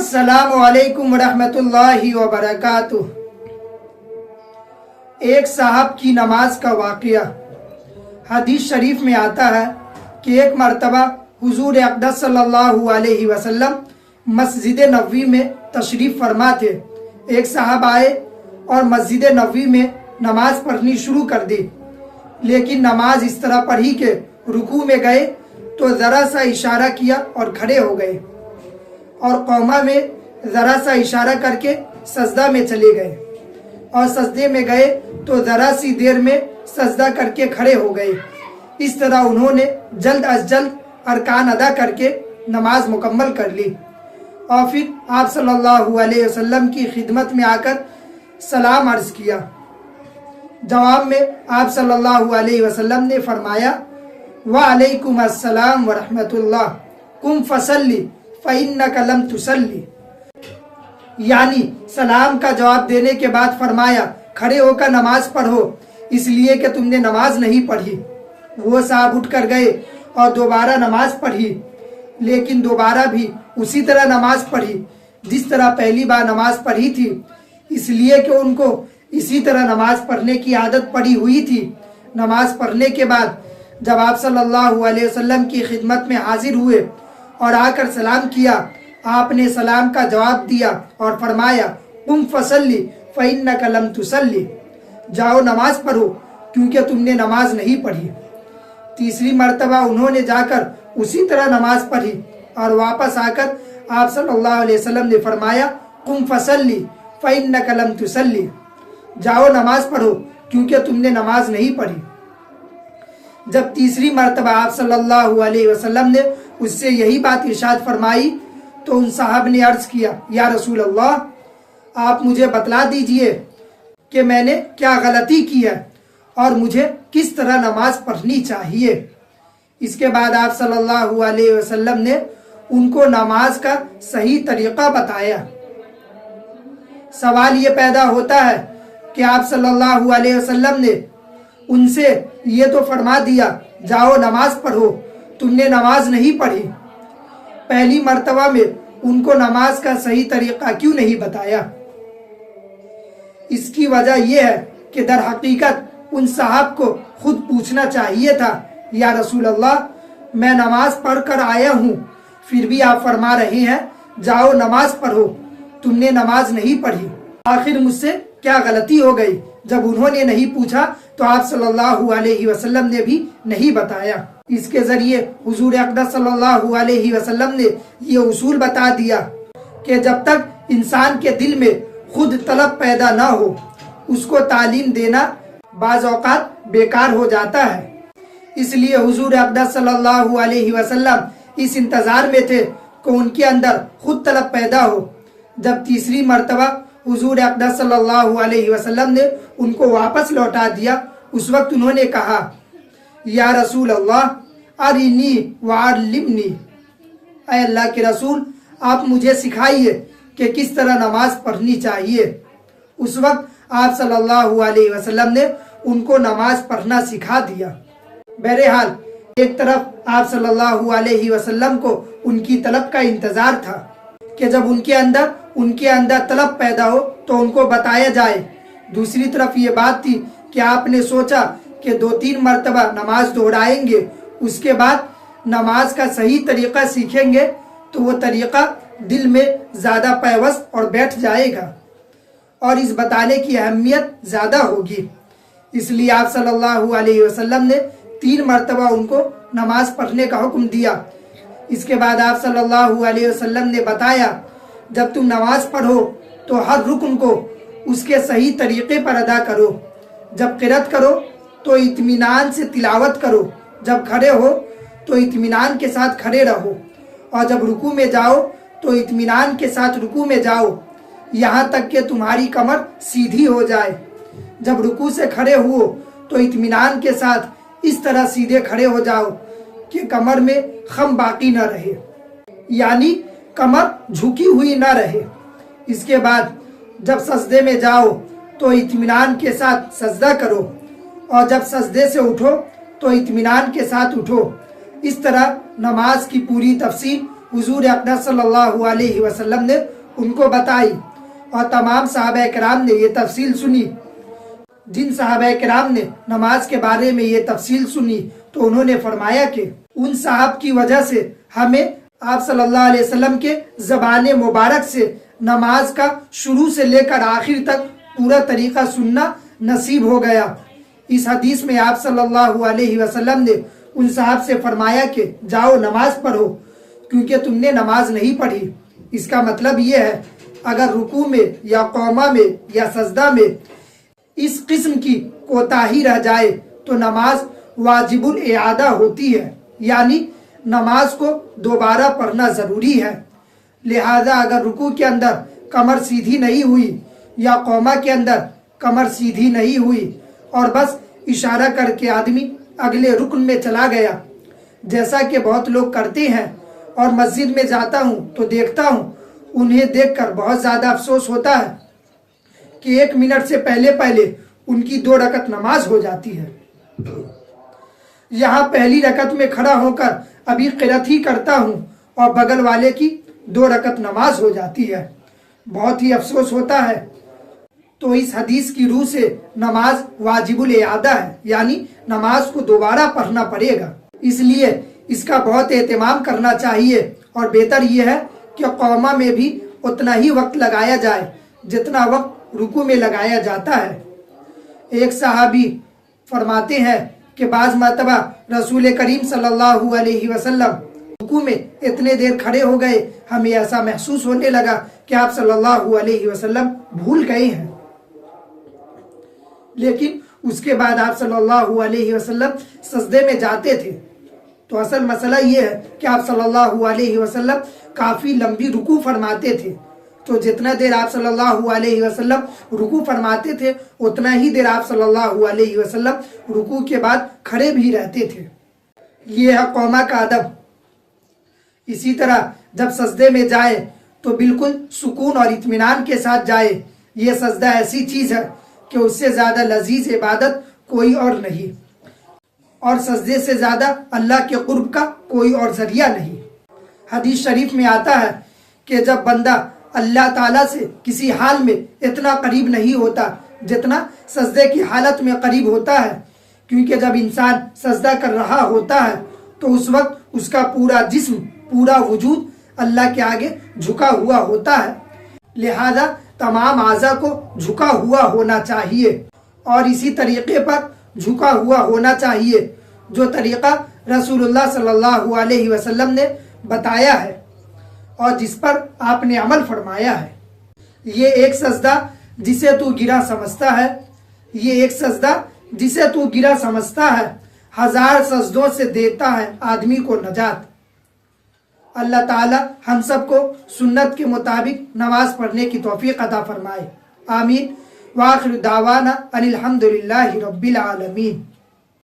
अस्सलामु अलैकुम वरहमतुल्लाहि वबरकातुह। एक साहब की नमाज का वाक़या। हदीस शरीफ में आता है कि एक मरतबा हुजूर अक़दस सल्लल्लाहु अलैहि वसल्लम मस्जिद नबवी में तशरीफ़ फरमा थे। एक साहब आए और मस्जिद नबवी में नमाज पढ़नी शुरू कर दी, लेकिन नमाज इस तरह पढ़ी कि रुकू में गए तो ज़रा सा इशारा किया और खड़े हो गए, और कौमा में ज़रा सा इशारा करके सजदा में चले गए, और सजदे में गए तो ज़रा सी देर में सजदा करके खड़े हो गए। इस तरह उन्होंने जल्द अज जल्द अरकान अदा करके नमाज मुकम्मल कर ली, और फिर आप सल्लल्लाहु अलैहि वसल्लम की खिदमत में आकर सलाम अर्ज़ किया। जवाब में आप सल्लल्लाहु अलैहि वसल्लम ने फरमाया, व अलैकुम अस्सलाम व रहमतुल्लाह, कुम फसल्ली फ़इन्नका लम तुसल्ली। यानी सलाम का जवाब देने के बाद फरमाया, खड़े होकर नमाज पढ़ो, इसलिए कि तुमने नमाज नहीं पढ़ी। वो साहब उठ कर गए और दोबारा नमाज पढ़ी, लेकिन दोबारा भी उसी तरह नमाज पढ़ी जिस तरह पहली बार नमाज पढ़ी थी, इसलिए कि उनको इसी तरह नमाज पढ़ने की आदत पड़ी हुई थी। नमाज पढ़ने के बाद जब आप सल्लल्लाहु अलैहि वसल्लम की खिदमत में हाजिर हुए और आकर सलाम किया, आपने सलाम का जवाब दिया और फरमाया, कुम फसल्ली फ़इन्नका लम तुसल्ली, जाओ नमाज पढ़ो क्योंकि तुमने नमाज नहीं पढ़ी। तीसरी मर्तबा उन्होंने जाकर उसी तरह नमाज पढ़ी और वापस आकर आप सल्लल्लाहु अलैहि वसल्लम ने फरमाया, कुम फसल्ली फ़इन्नका लम तुसल्ली, जाओ नमाज पढ़ो क्योंकि तुमने नमाज नहीं पढ़ी। जब तीसरी मर्तबा आप सल्लल्लाहु अलैहि वसल्लम ने उससे यही बात इरशाद फरमाई तो उन साहब ने अर्ज़ किया, या रसूल अल्लाह, आप मुझे बतला दीजिए कि मैंने क्या गलती की है और मुझे किस तरह नमाज पढ़नी चाहिए। इसके बाद आप सल्लल्लाहु अलैहि वसल्लम ने उनको नमाज का सही तरीक़ा बताया। सवाल ये पैदा होता है कि आप सल्लल्लाहु अलैहि वसल्लम ने उनसे ये तो फरमा दिया, जाओ नमाज पढ़ो, तुमने नमाज नहीं पढ़ी। पहली मर्तबा में उनको नमाज का सही तरीक़ा क्यों नहीं बताया? इसकी वजह यह है कि दर हकीकत उन साहब को खुद पूछना चाहिए था, या रसूल अल्लाह, मैं नमाज पढ़ कर आया हूँ, फिर भी आप फरमा रहे हैं जाओ नमाज पढ़ो, तुमने नमाज नहीं पढ़ी। आखिर मुझसे क्या गलती हो गई? जब उन्होंने नहीं पूछा तो आप सल्लल्लाहु अलैहि वसल्लम ने भी नहीं बताया। इसके जरिए हुजूर अक़दस सल्लल्लाहु अलैहि वसल्लम ने ये उसूल बता दिया कि जब तक इंसान के दिल में खुद तलब पैदा ना हो, उसको तालीम देना बाज़ औक़ात बेकार हो जाता है। इसलिए हुजूर अक़दस सल्लल्लाहु अलैहि वसल्लम इस इंतज़ार में थे कि उनके अंदर खुद तलब पैदा हो। जब तीसरी मर्तबा हुजूर अक़दस सल्लल्लाहु अलैहि वसल्लम ने उनको वापस लौटा दिया, उस वक्त उन्होंने कहा, या रसूल अल्लाह, अरिनी वअल्लिमनी, ऐ अल्लाह के रसूल, आप मुझे सिखाइए कि किस तरह नमाज पढ़नी चाहिए। उस वक्त आप सल्लल्लाहु अलैहि वसल्लम ने उनको नमाज पढ़ना सिखा दिया। बहरहाल एक तरफ आप सल्लल्लाहु अलैहि वसल्लम को उनकी तलब का इंतज़ार था कि जब उनके अंदर तलब पैदा हो तो उनको बताया जाए। दूसरी तरफ ये बात थी कि आपने सोचा कि 2-3 मर्तबा नमाज दोहराएंगे, उसके बाद नमाज का सही तरीक़ा सीखेंगे तो वो तरीक़ा दिल में ज़्यादा पैवस्त और बैठ जाएगा और इस बताने की अहमियत ज़्यादा होगी। इसलिए आप सल्लल्लाहु अलैहि वसल्लम ने 3 मर्तबा उनको नमाज पढ़ने का हुक्म दिया। इसके बाद आप सल्लल्लाहु अलैहि वसल्लम ने बताया, जब तुम नमाज पढ़ो तो हर रुकन को उसके सही तरीक़े पर अदा करो। जब क़िरात करो तो इत्मीनान से तिलावत करो, जब खड़े हो तो इत्मीनान के साथ खड़े रहो, और जब रुकू में जाओ तो इत्मीनान के साथ रुकू में जाओ, यहाँ तक कि तुम्हारी कमर सीधी हो जाए। जब रुकू से खड़े हुओ तो इत्मीनान के साथ इस तरह सीधे खड़े हो जाओ कि कमर में खम बाकी न रहे, यानी कमर झुकी हुई न रहे। इसके बाद जब सजदे में जाओ तो इत्मीनान के साथ सजदा करो, और जब सजदे से उठो तो इत्मीनान के साथ उठो। इस तरह नमाज की पूरी तफसील हुजूर अक़दस सल्लल्लाहु अलैहि वसल्लम ने ان کو بتائی اور تمام صحابہ کرام نے یہ تفصیل سنی۔ جن صحابہ کرام نے نماز کے بارے میں یہ تفصیل سنی تو انہوں نے فرمایا کہ ان صحاب کی وجہ سے ہمیں آپ صلی اللہ علیہ وسلم کے زبان مبارک سے نماز کا شروع سے لے کر آخر تک پورا طریقہ سننا نصیب ہو گیا۔ اس حدیث میں آپ صلی اللہ علیہ وسلم نے ان صحاب سے فرمایا کہ جاؤ نماز پڑھو کیونکہ تم نے نماز نہیں پڑھی۔ اس کا مطلب یہ ہے اگر رکوع میں یا قوما میں یا سجدہ میں اس قسم کی کوتاہی رہ جائے تو نماز واجب الاعادہ ہوتی ہے، یعنی نماز کو دوبارہ پڑھنا ضروری ہے۔ لہذا اگر رکوع کے اندر کمر سیدھی نہیں ہوئی یا قوما کے اندر کمر سیدھی نہیں ہوئی اور بس اشارہ کر کے آدمی اگلے رکن میں چلا گیا، جیسا کہ بہت لوگ کرتے ہیں، اور مسجد میں جاتا ہوں تو دیکھتا ہوں، انہیں دیکھ کر بہت زیادہ افسوس ہوتا ہے کہ 1 منٹ سے پہلے ان کی 2 رکعت نماز ہو جاتی ہے۔ یہاں پہلی رکعت میں کھڑا ہو کر ابھی قرات ہی کرتا ہوں اور بغل والے کی 2 رکعت نماز ہو جاتی ہے، بہت ہی افسوس ہوتا ہے۔ تو اس حدیث کی روح سے نماز واجب الاعادہ ہے، یعنی نماز کو دوبارہ پڑھنا پڑے گا، اس لیے اس کا بہت اہتمام کرنا چاہیے، اور بہتر یہ ہے کہ قوما میں بھی اتنا ہی وقت لگایا جائے جتنا وقت رکوع میں لگایا جاتا ہے۔ ایک صحابی فرماتے ہیں کہ بعض مرتبہ رسول کریم صلی اللہ علیہ وسلم رکوع میں اتنے دیر کھڑے ہو گئے، ہمیں ایسا محسوس ہونے لگا کہ آپ صلی اللہ علیہ وسلم بھول گئے ہیں، لیکن اس کے بعد آپ صلی اللہ علیہ وسلم سجدے میں جاتے تھے۔ تو اصل مسئلہ یہ ہے کہ آپ صلی اللہ علیہ وسلم کافی لمبی رکوع فرماتے تھے، تو جتنا دیر آپ صلی اللہ علیہ وسلم رکوع فرماتے تھے اتنا ہی دیر آپ صلی اللہ علیہ وسلم رکوع کے بعد کھڑے بھی رہتے تھے۔ یہ ہے قوما کا ادب۔ اسی طرح جب سجدے میں جائے تو بالکل سکون اور اطمینان کے ساتھ جائے۔ یہ سجدہ ایسی چیز ہے کہ اس سے زیادہ لذیذ عبادت کوئی اور نہیں، اور سجدے سے زیادہ اللہ کے قرب کا کوئی اور ذریعہ نہیں۔ حدیث شریف میں آتا ہے کہ جب بندہ اللہ تعالیٰ سے کسی حال میں اتنا قریب نہیں ہوتا جتنا سجدے کی حالت میں قریب ہوتا ہے، کیونکہ جب انسان سجدہ کر رہا ہوتا ہے تو اس وقت اس کا پورا جسم، پورا وجود اللہ کے آگے جھکا ہوا ہوتا ہے، لہذا تمام اعضاء کو جھکا ہوا ہونا چاہیے، اور اسی طریقے پر جھکا ہوا ہونا چاہیے جو طریقہ رسول اللہ صلی اللہ علیہ وسلم نے بتایا ہے اور جس پر آپ نے عمل فرمایا ہے۔ یہ ایک سجدہ جسے تو گرا سمجھتا ہے، یہ ایک سجدہ جسے تو گرا سمجھتا ہے 1000 سجدوں سے دیتا ہے آدمی کو نجات۔ اللہ تعالی ہم سب کو سنت کے مطابق نماز پڑھنے کی توفیق عطا فرمائے، آمین۔ وآخر دعوانا ان الحمد للہ رب العالمین۔